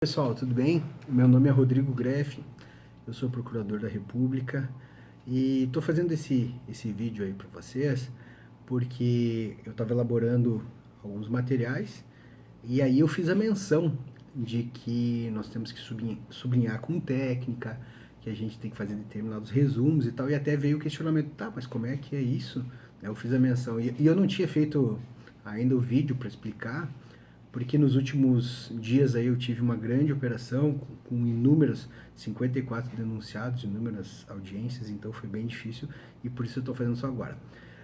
Pessoal, tudo bem? Meu nome é Rodrigo Greff, eu sou procurador da República e estou fazendo esse vídeo aí para vocês porque eu estava elaborando alguns materiais e aí eu fiz a menção de que nós temos que sublinhar com técnica, que a gente tem que fazer determinados resumos e tal, e até veio o questionamento, tá, mas como é que é isso? Eu fiz a menção e eu não tinha feito ainda o vídeo para explicar, porque nos últimos dias aí eu tive uma grande operação com inúmeros 54 denunciados, inúmeras audiências, então foi bem difícil e por isso eu estou fazendo isso agora.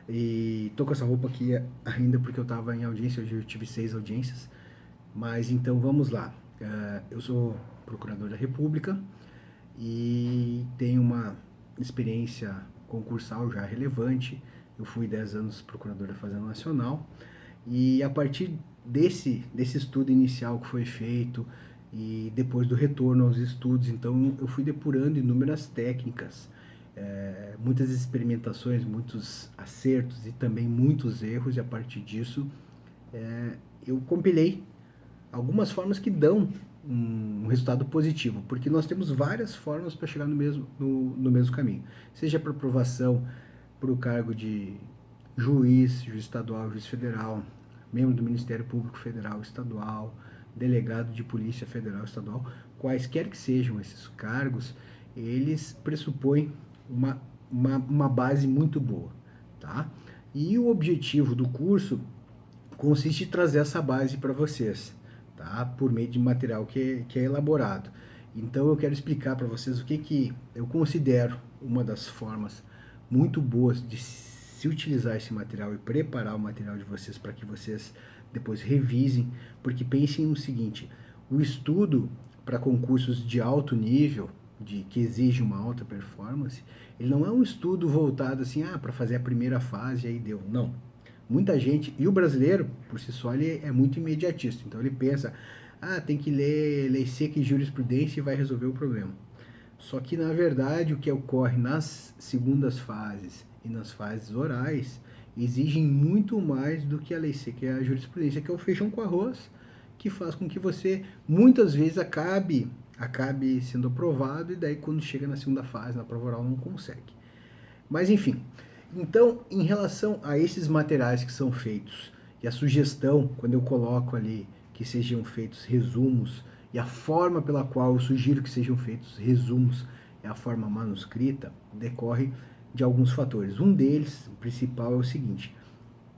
E tô com essa roupa aqui ainda porque eu estava em audiência, hoje eu tive 6 audiências, mas então vamos lá. Eu sou procurador da República e tenho uma experiência concursal já relevante. Eu fui 10 anos procurador da Fazenda Nacional e a partir desse estudo inicial que foi feito e depois do retorno aos estudos, então eu fui depurando inúmeras técnicas, muitas experimentações, muitos acertos e também muitos erros, e a partir disso eu compilei algumas formas que dão um resultado positivo, porque nós temos várias formas para chegar no mesmo caminho, seja para aprovação para o cargo de juiz estadual, juiz federal, membro do Ministério Público Federal Estadual, delegado de Polícia Federal Estadual, quaisquer que sejam esses cargos, eles pressupõem uma base muito boa, tá? E o objetivo do curso consiste em trazer essa base para vocês, tá? Por meio de material que é elaborado. Então eu quero explicar para vocês o que eu considero uma das formas muito boas de se utilizar esse material e preparar o material de vocês para que vocês depois revisem, porque pensem no seguinte, o estudo para concursos de alto nível, que exige uma alta performance, ele não é um estudo voltado assim, para fazer a primeira fase e aí deu, não. Muita gente, e o brasileiro, por si só, ele é muito imediatista, então ele pensa, tem que ler lei seca e jurisprudência e vai resolver o problema. Só que, na verdade, o que ocorre nas segundas fases e nas fases orais exigem muito mais do que a lei seca e a jurisprudência, que é o feijão com arroz, que faz com que você, muitas vezes, acabe sendo aprovado e daí, quando chega na segunda fase, na prova oral, não consegue. Mas, enfim, então, em relação a esses materiais que são feitos, e a sugestão, quando eu coloco ali que sejam feitos resumos, e a forma pela qual eu sugiro que sejam feitos resumos é a forma manuscrita, decorre de alguns fatores. Um deles, o principal, é o seguinte: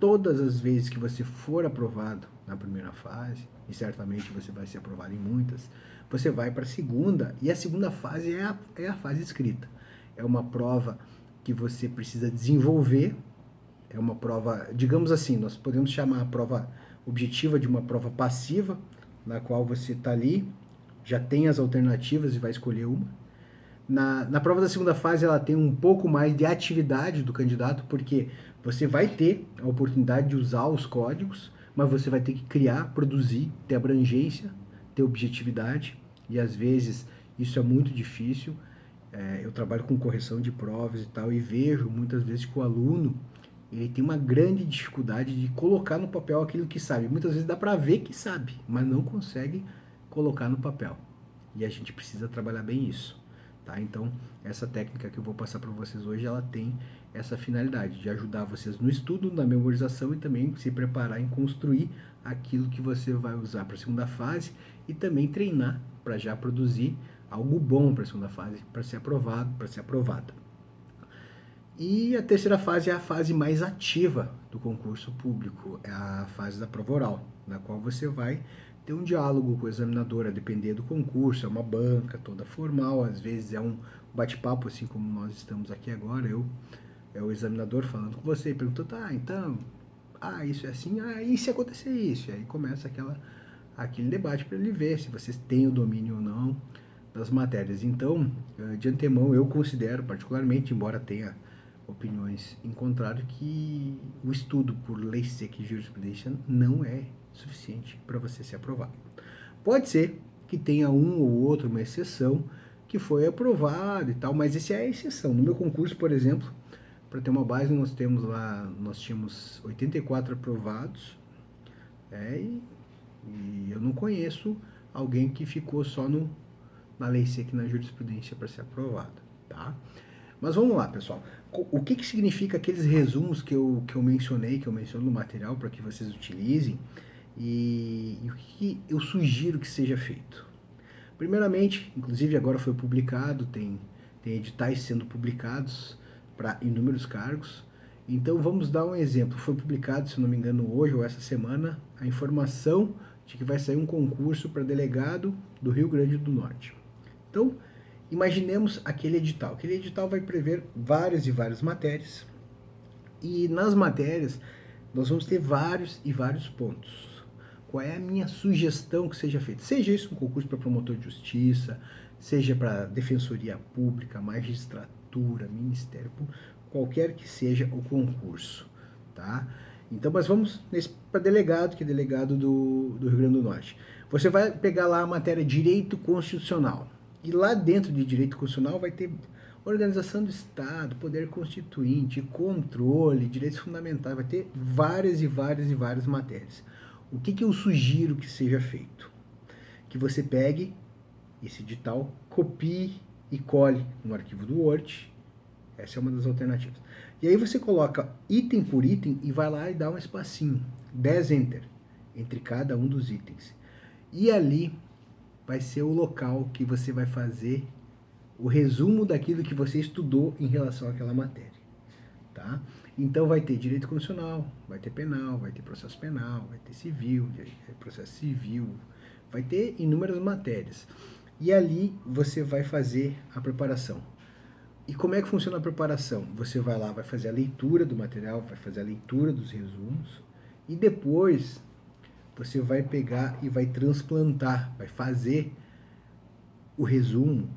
todas as vezes que você for aprovado na primeira fase, e certamente você vai ser aprovado em muitas, você vai para a segunda, e a segunda fase é a fase escrita. É uma prova que você precisa desenvolver, é uma prova, digamos assim, nós podemos chamar a prova objetiva de uma prova passiva, na qual você está ali, já tem as alternativas e vai escolher uma. Na prova da segunda fase, ela tem um pouco mais de atividade do candidato, porque você vai ter a oportunidade de usar os códigos, mas você vai ter que criar, produzir, ter abrangência, ter objetividade, e às vezes isso é muito difícil. Eu trabalho com correção de provas e tal, e vejo muitas vezes que o aluno ele tem uma grande dificuldade de colocar no papel aquilo que sabe. Muitas vezes dá para ver que sabe, mas não consegue colocar no papel. E a gente precisa trabalhar bem isso, tá? Então, essa técnica que eu vou passar para vocês hoje, ela tem essa finalidade de ajudar vocês no estudo, na memorização e também se preparar em construir aquilo que você vai usar para a segunda fase e também treinar para já produzir algo bom para a segunda fase, para ser aprovado, para ser aprovada. E a terceira fase é a fase mais ativa do concurso público, é a fase da prova oral, na qual você vai ter um diálogo com o examinador, a depender do concurso, é uma banca toda formal, às vezes é um bate-papo, assim como nós estamos aqui agora, é o examinador falando com você, perguntando, isso é assim, e se acontecer isso? E aí começa aquele debate para ele ver se vocês têm o domínio ou não das matérias. Então, de antemão, eu considero particularmente, embora tenha opiniões em contrário, que o estudo por lei seca e jurisprudência não é suficiente para você ser aprovado. Pode ser que tenha um ou outro, uma exceção, que foi aprovado e tal, mas essa é a exceção. No meu concurso, por exemplo, para ter uma base, nós tínhamos 84 aprovados, e eu não conheço alguém que ficou só na lei seca e na jurisprudência para ser aprovado, tá? Mas vamos lá, pessoal. O que significa aqueles resumos que eu mencionei, que eu menciono no material para que vocês utilizem e o que eu sugiro que seja feito? Primeiramente, inclusive agora foi publicado, tem editais sendo publicados para inúmeros cargos. Então vamos dar um exemplo. Foi publicado, se não me engano, hoje ou essa semana, a informação de que vai sair um concurso para delegado do Rio Grande do Norte. Então, imaginemos aquele edital. Aquele edital vai prever várias e várias matérias. E nas matérias nós vamos ter vários e vários pontos. Qual é a minha sugestão que seja feita? Seja isso um concurso para promotor de justiça, seja para defensoria pública, magistratura, ministério público, qualquer que seja o concurso, tá? Então, mas vamos para delegado, que é delegado do Rio Grande do Norte. Você vai pegar lá a matéria Direito Constitucional. E lá dentro de Direito Constitucional vai ter organização do Estado, poder constituinte, controle, direitos fundamentais, vai ter várias e várias e várias matérias. O que eu sugiro que seja feito? Que você pegue esse edital, copie e cole no arquivo do Word. Essa é uma das alternativas. E aí você coloca item por item e vai lá e dá um espacinho, 10 Enter, entre cada um dos itens. E ali vai ser o local que você vai fazer o resumo daquilo que você estudou em relação àquela matéria. Tá? Então vai ter direito constitucional, vai ter penal, vai ter processo penal, vai ter civil, processo civil, vai ter inúmeras matérias. E ali você vai fazer a preparação. E como é que funciona a preparação? Você vai lá, vai fazer a leitura do material, vai fazer a leitura dos resumos e depois você vai pegar e vai transplantar, vai fazer o resumo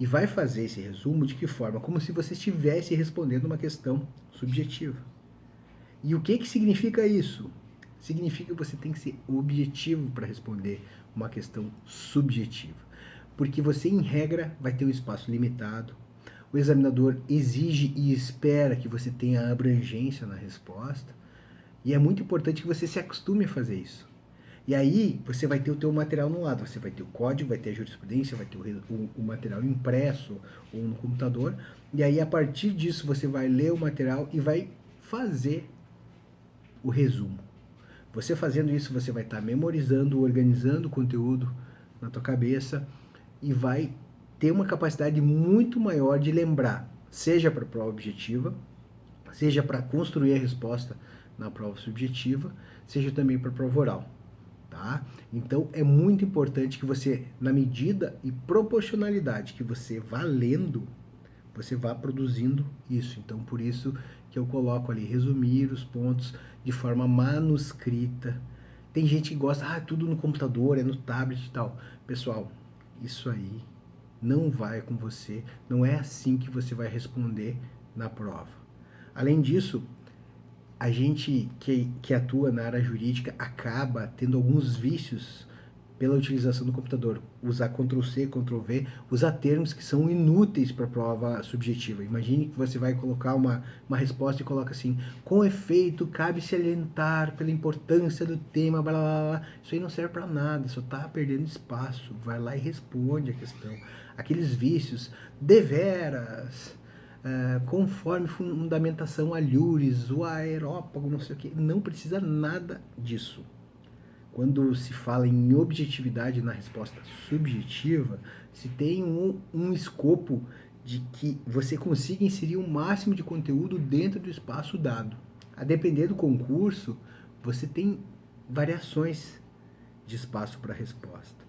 e vai fazer esse resumo de que forma? Como se você estivesse respondendo uma questão subjetiva. E o que significa isso? Significa que você tem que ser objetivo para responder uma questão subjetiva. Porque você, em regra, vai ter um espaço limitado. O examinador exige e espera que você tenha abrangência na resposta. E é muito importante que você se acostume a fazer isso. E aí você vai ter o teu material no lado, você vai ter o código, vai ter a jurisprudência, vai ter o material impresso ou no computador. E aí a partir disso você vai ler o material e vai fazer o resumo. Você fazendo isso, você vai estar memorizando, organizando o conteúdo na tua cabeça e vai ter uma capacidade muito maior de lembrar, seja para a prova objetiva, seja para construir a resposta na prova subjetiva, seja também para a prova oral. Tá? Então é muito importante que você, na medida e proporcionalidade que você vá lendo, você vá produzindo isso. Então por isso que eu coloco ali, resumir os pontos de forma manuscrita. Tem gente que gosta, tudo no computador, é no tablet e tal. Pessoal, isso aí não vai com você, não é assim que você vai responder na prova. Além disso, a gente que atua na área jurídica acaba tendo alguns vícios pela utilização do computador. Usar Ctrl+C, Ctrl+V, usar termos que são inúteis para a prova subjetiva. Imagine que você vai colocar uma resposta e coloca assim, com efeito, cabe salientar pela importância do tema, blá, blá, blá. Isso aí não serve para nada, só está perdendo espaço. Vai lá e responde a questão. Aqueles vícios, deveras, conforme fundamentação alhures, o aerópago, não sei o que, não precisa nada disso. Quando se fala em objetividade na resposta subjetiva, se tem um escopo de que você consiga inserir o máximo de conteúdo dentro do espaço dado. A depender do concurso, você tem variações de espaço para resposta.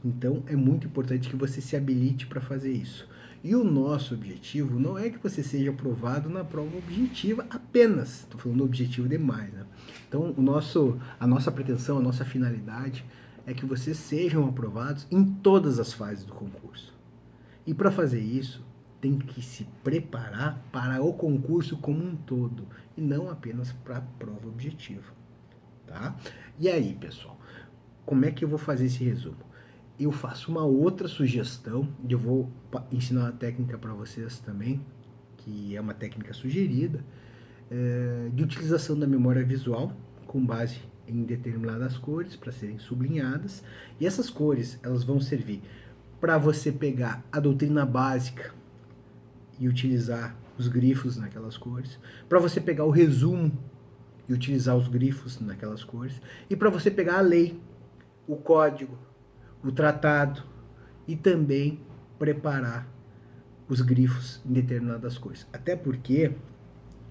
Então, é muito importante que você se habilite para fazer isso. E o nosso objetivo não é que você seja aprovado na prova objetiva apenas. Estou falando objetivo demais, né? Então, a nossa pretensão, a nossa finalidade é que vocês sejam aprovados em todas as fases do concurso. E para fazer isso, tem que se preparar para o concurso como um todo, e não apenas para a prova objetiva. Tá? E aí, pessoal, como é que eu vou fazer esse resumo? Eu faço uma outra sugestão, e eu vou ensinar uma técnica para vocês também, que é uma técnica sugerida, de utilização da memória visual com base em determinadas cores para serem sublinhadas, e essas cores elas vão servir para você pegar a doutrina básica e utilizar os grifos naquelas cores, para você pegar o resumo e utilizar os grifos naquelas cores, e para você pegar a lei, o código, o tratado e também preparar os grifos em determinadas cores. Até porque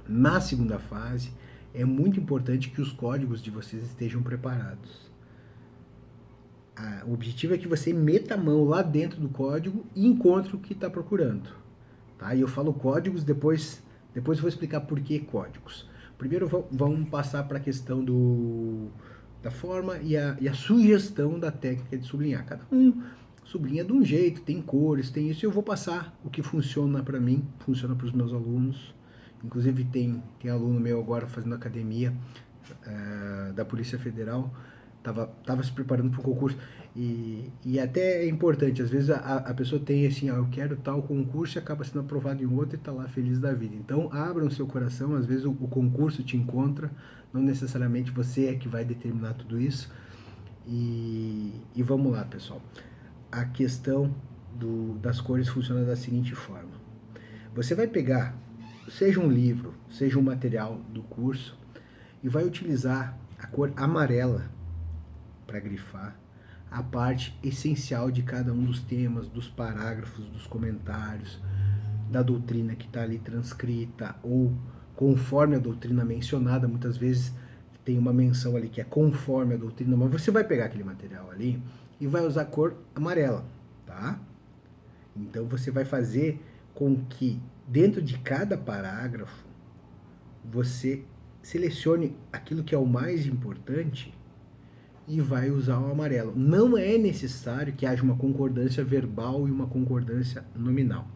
na segunda fase é muito importante que os códigos de vocês estejam preparados. O objetivo é que você meta a mão lá dentro do código e encontre o que está procurando. Tá? E eu falo códigos, depois eu vou explicar por que códigos. Primeiro vamos passar para a questão da forma e a sugestão da técnica de sublinhar. Cada um sublinha de um jeito, tem cores, tem isso, e eu vou passar o que funciona para mim, funciona para os meus alunos. Inclusive tem aluno meu agora fazendo academia da Polícia Federal, estava se preparando para o concurso, e até é importante, às vezes a pessoa tem assim, eu quero tal concurso e acaba sendo aprovado em outro e está lá feliz da vida. Então abra o seu coração, às vezes o concurso te encontra, não necessariamente você é que vai determinar tudo isso. E vamos lá, pessoal. A questão das cores funciona da seguinte forma. Você vai pegar, seja um livro, seja um material do curso, e vai utilizar a cor amarela para grifar a parte essencial de cada um dos temas, dos parágrafos, dos comentários, da doutrina que está ali transcrita, ou conforme a doutrina mencionada. Muitas vezes tem uma menção ali que é conforme a doutrina, mas você vai pegar aquele material ali e vai usar a cor amarela, tá? Então você vai fazer com que dentro de cada parágrafo você selecione aquilo que é o mais importante e vai usar o amarelo. Não é necessário que haja uma concordância verbal e uma concordância nominal,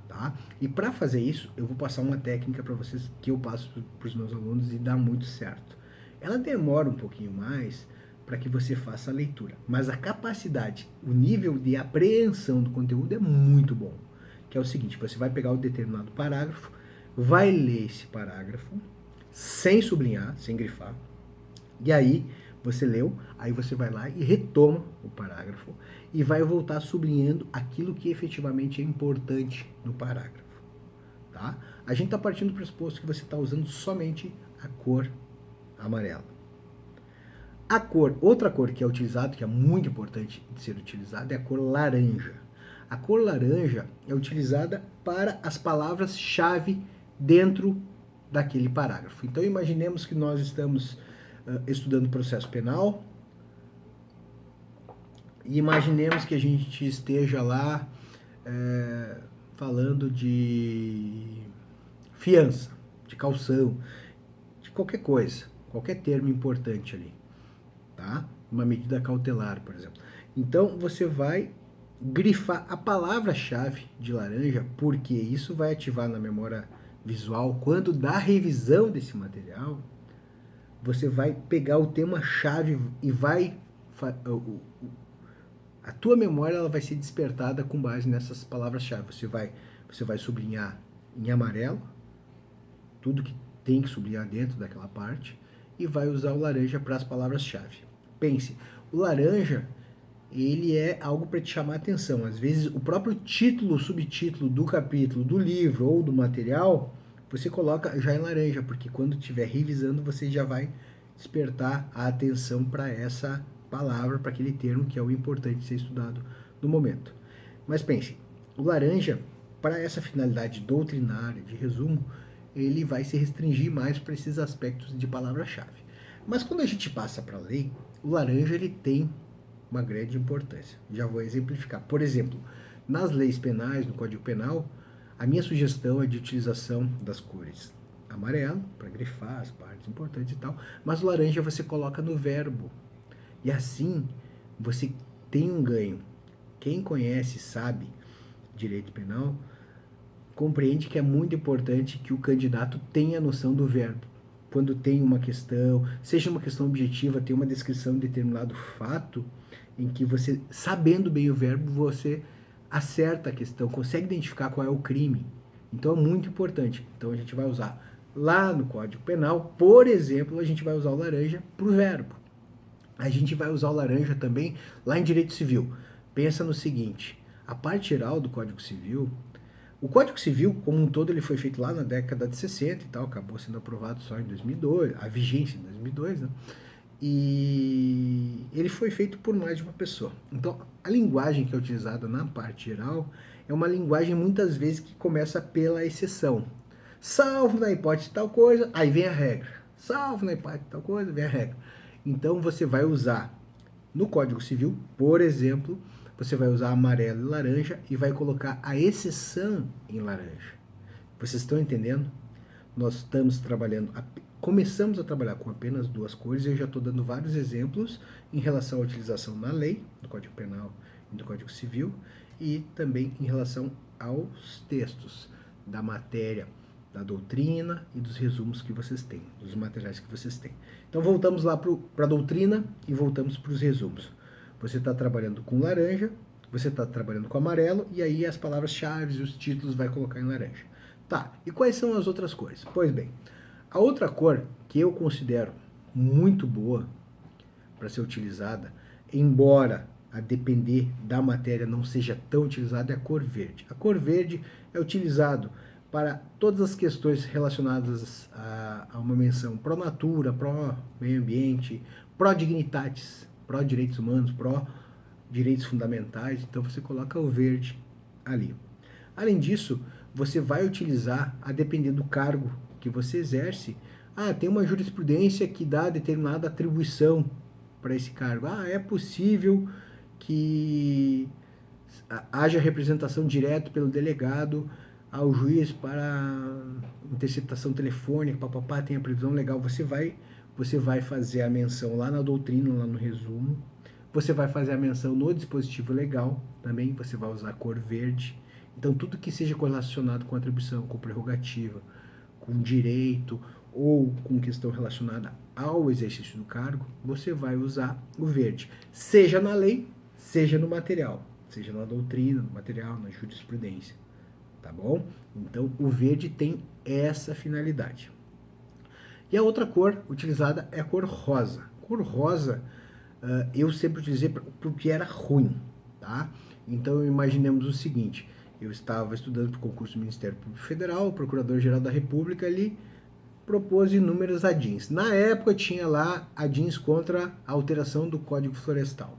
tá? E para fazer isso, eu vou passar uma técnica para vocês que eu passo para os meus alunos e dá muito certo. Ela demora um pouquinho mais para que você faça a leitura, mas a capacidade, o nível de apreensão do conteúdo é muito bom. Que é o seguinte, você vai pegar um determinado parágrafo, vai ler esse parágrafo sem sublinhar, sem grifar, e aí você leu, aí você vai lá e retoma o parágrafo e vai voltar sublinhando aquilo que efetivamente é importante no parágrafo, tá? A gente está partindo do pressuposto que você está usando somente a cor amarela. Outra cor que é utilizada, que é muito importante de ser utilizada, é a cor laranja. A cor laranja é utilizada para as palavras-chave dentro daquele parágrafo. Então imaginemos que nós estamos estudando processo penal e imaginemos que a gente esteja lá falando de fiança, de caução, de qualquer coisa, qualquer termo importante ali, tá? Uma medida cautelar, por exemplo. Então você vai grifar a palavra-chave de laranja, porque isso vai ativar na memória visual. Quando dá revisão desse material, você vai pegar o tema-chave e vai a tua memória ela vai ser despertada com base nessas palavras-chave. Você vai sublinhar em amarelo tudo que tem que sublinhar dentro daquela parte e vai usar o laranja para as palavras-chave. Pense, o laranja ele é algo para te chamar a atenção. Às vezes o próprio título, subtítulo do capítulo, do livro ou do material, você coloca já em laranja, porque quando estiver revisando você já vai despertar a atenção para essa palavra, para aquele termo que é o importante ser estudado no momento. Mas pense, o laranja, para essa finalidade doutrinária, de resumo, ele vai se restringir mais para esses aspectos de palavra-chave. Mas quando a gente passa para a lei, o laranja ele tem uma grande importância. Já vou exemplificar. Por exemplo, nas leis penais, no Código Penal, a minha sugestão é de utilização das cores amarelo, para grifar as partes importantes e tal, mas o laranja você coloca no verbo. E assim você tem um ganho. Quem conhece, sabe direito penal, compreende que é muito importante que o candidato tenha noção do verbo. Quando tem uma questão, seja uma questão objetiva, tem uma descrição de determinado fato, em que você, sabendo bem o verbo, você acerta a questão, consegue identificar qual é o crime. Então é muito importante. Então a gente vai usar Lá no Código Penal, por exemplo, a gente vai usar o laranja para o verbo. A gente vai usar o laranja também lá em Direito Civil. Pensa no seguinte, a parte geral do Código Civil, o Código Civil, como um todo, ele foi feito lá na década de 60 e tal, acabou sendo aprovado só em 2002, a vigência em 2002, né? E ele foi feito por mais de uma pessoa. Então, a linguagem que é utilizada na parte geral é uma linguagem muitas vezes que começa pela exceção. Salvo na hipótese de tal coisa, aí vem a regra. Salvo na hipótese de tal coisa, vem a regra. Então, você vai usar no Código Civil, por exemplo, você vai usar amarelo e laranja e vai colocar a exceção em laranja. Vocês estão entendendo? Nós estamos trabalhando, começamos a trabalhar com apenas duas cores e eu já estou dando vários exemplos em relação à utilização na lei, do Código Penal e do Código Civil, e também em relação aos textos da matéria, da doutrina e dos resumos que vocês têm, dos materiais que vocês têm. Então voltamos lá para a doutrina e voltamos para os resumos. Você está trabalhando com laranja, você está trabalhando com amarelo, e aí as palavras-chave e os títulos vai colocar em laranja. Tá, e quais são as outras cores? Pois bem, a outra cor que eu considero muito boa para ser utilizada, embora a depender da matéria não seja tão utilizada, é a cor verde. A cor verde é utilizado para todas as questões relacionadas a uma menção pró-natura, pró-meio ambiente, pró-dignitatis, pró-direitos humanos, pró-direitos fundamentais. Então você coloca o verde ali. Além disso, você vai utilizar, a depender do cargo que você exerce, tem uma jurisprudência que dá determinada atribuição para esse cargo. É possível que haja representação direta pelo delegado ao juiz para interceptação telefônica, papapá, tem a previsão legal. Você vai fazer a menção lá na doutrina, lá no resumo. Você vai fazer a menção no dispositivo legal também, você vai usar a cor verde. Então, tudo que seja correlacionado com atribuição, com prerrogativa, com direito ou com questão relacionada ao exercício do cargo, você vai usar o verde, seja na lei, seja no material, seja na doutrina, no material, na jurisprudência, tá bom? Então, o verde tem essa finalidade. E a outra cor utilizada é a cor rosa. Cor rosa, eu sempre utilizei porque era ruim, tá? Então, imaginemos o seguinte, eu estava estudando para o concurso do Ministério Público Federal, o Procurador-Geral da República ali propôs inúmeros ADINs. Na época tinha lá ADINs contra a alteração do Código Florestal.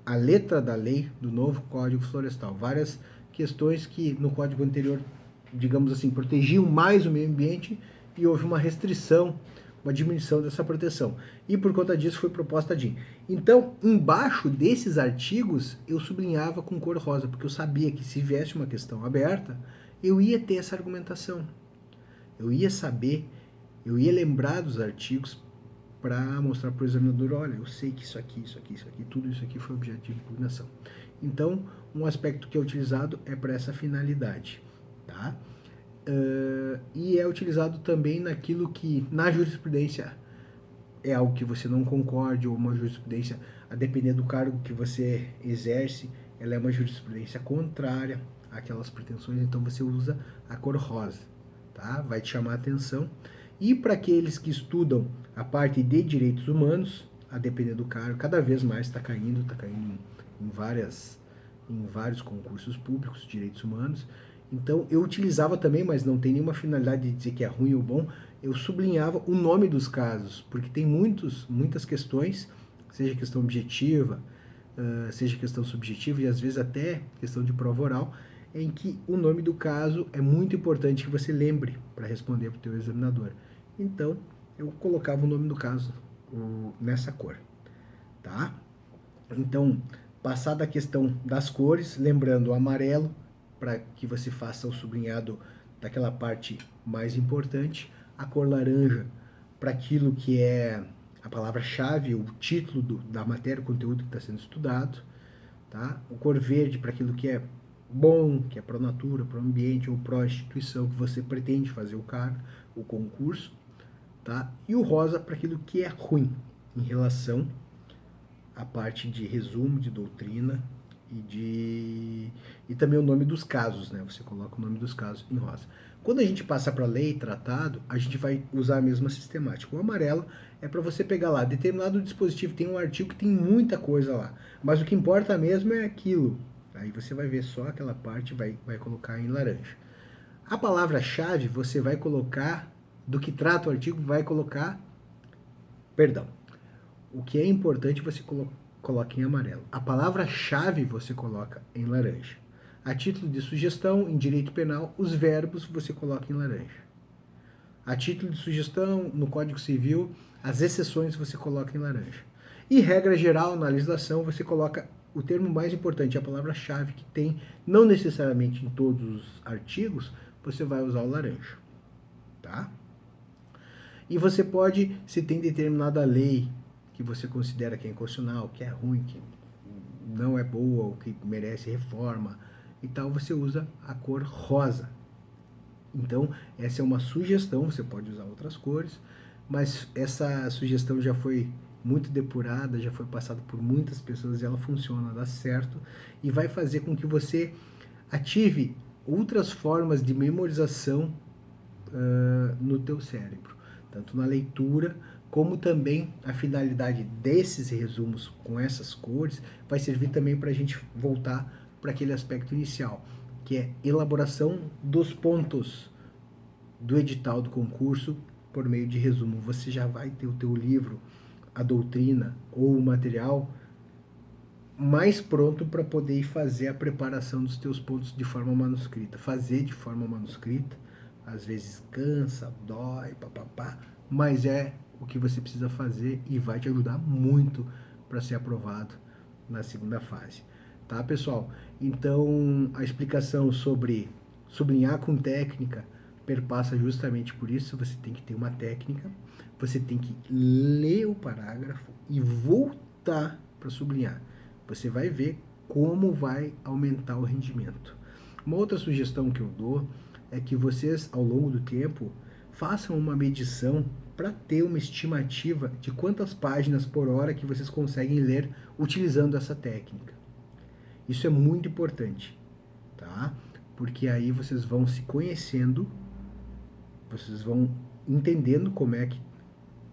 A letra da lei do novo Código Florestal. Várias questões que no Código anterior, digamos assim, protegiam mais o meio ambiente e houve uma restrição, uma diminuição dessa proteção. E por conta disso foi proposta a DIN. Então, embaixo desses artigos, eu sublinhava com cor rosa, porque eu sabia que se viesse uma questão aberta, eu ia ter essa argumentação. Eu ia saber, eu ia lembrar dos artigos para mostrar para o examinador, olha, eu sei que isso aqui, tudo isso aqui foi objeto de impugnação. Então, um aspecto que é utilizado é para essa finalidade, tá? E é utilizado também naquilo que, na jurisprudência, é algo que você não concorde, ou uma jurisprudência, a depender do cargo que você exerce, ela é uma jurisprudência contrária àquelas pretensões, então você usa a cor rosa, tá? Vai te chamar a atenção. E para aqueles que estudam a parte de direitos humanos, a depender do cargo, cada vez mais está caindo em vários concursos públicos de direitos humanos. Então eu utilizava também, mas não tem nenhuma finalidade de dizer que é ruim ou bom, eu sublinhava o nome dos casos, porque tem muitas questões, seja questão objetiva, seja questão subjetiva e às vezes até questão de prova oral, em que o nome do caso é muito importante que você lembre para responder para o teu examinador. Então, eu colocava o nome do caso nessa cor, tá? Então, passada a questão das cores, lembrando o amarelo, para que você faça o sublinhado daquela parte mais importante, a cor laranja, para aquilo que é a palavra-chave, o título da matéria, o conteúdo que está sendo estudado, tá? O cor verde, para aquilo que é bom, que é pró-natura, pró-ambiente ou pró-instituição que você pretende fazer o cargo, o concurso, tá? E o rosa para aquilo que é ruim em relação à parte de resumo, de doutrina e também o nome dos casos, né? Você coloca o nome dos casos em rosa. Quando a gente passa para lei e tratado, a gente vai usar a mesma sistemática. O amarelo é para você pegar lá, determinado dispositivo tem um artigo que tem muita coisa lá, mas o que importa mesmo é aquilo. Aí você vai ver só aquela parte e vai colocar em laranja. A palavra-chave você vai colocar, do que trata o artigo, vai colocar, perdão, o que é importante você coloca em amarelo. A palavra-chave você coloca em laranja. A título de sugestão, em direito penal, os verbos você coloca em laranja. A título de sugestão, no Código Civil, as exceções você coloca em laranja. E regra geral, na legislação, você coloca o termo mais importante, a palavra-chave que tem, não necessariamente em todos os artigos, você vai usar o laranja. Tá? E você pode, se tem determinada lei que você considera que é inconstitucional, que é ruim, que não é boa, ou que merece reforma e tal, você usa a cor rosa. Então, essa é uma sugestão, você pode usar outras cores, mas essa sugestão já foi muito depurada, já foi passada por muitas pessoas e ela funciona, dá certo, e vai fazer com que você ative outras formas de memorização no teu cérebro, tanto na leitura, como também a finalidade desses resumos com essas cores vai servir também para a gente voltar para aquele aspecto inicial, que é elaboração dos pontos do edital do concurso por meio de resumo. Você já vai ter o teu livro, a doutrina ou o material mais pronto para poder fazer a preparação dos teus pontos de forma manuscrita. Fazer de forma manuscrita, às vezes cansa, dói, papapá, mas é o que você precisa fazer e vai te ajudar muito para ser aprovado na segunda fase. Tá, pessoal? Então, a explicação sobre sublinhar com técnica perpassa justamente por isso. Você tem que ter uma técnica, você tem que ler o parágrafo e voltar para sublinhar. Você vai ver como vai aumentar o rendimento. Uma outra sugestão que eu dou é que vocês, ao longo do tempo, façam uma medição para ter uma estimativa de quantas páginas por hora que vocês conseguem ler utilizando essa técnica. Isso é muito importante, tá? Porque aí vocês vão se conhecendo, vocês vão entendendo como é que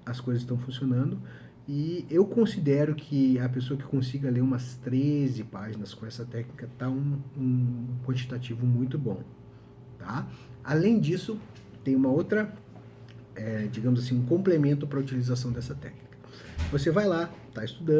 as coisas estão funcionando, e eu considero que a pessoa que consiga ler umas 13 páginas com essa técnica está um quantitativo muito bom, tá? Além disso, tem uma outra, digamos assim, um complemento para a utilização dessa técnica. Você vai lá, está estudando,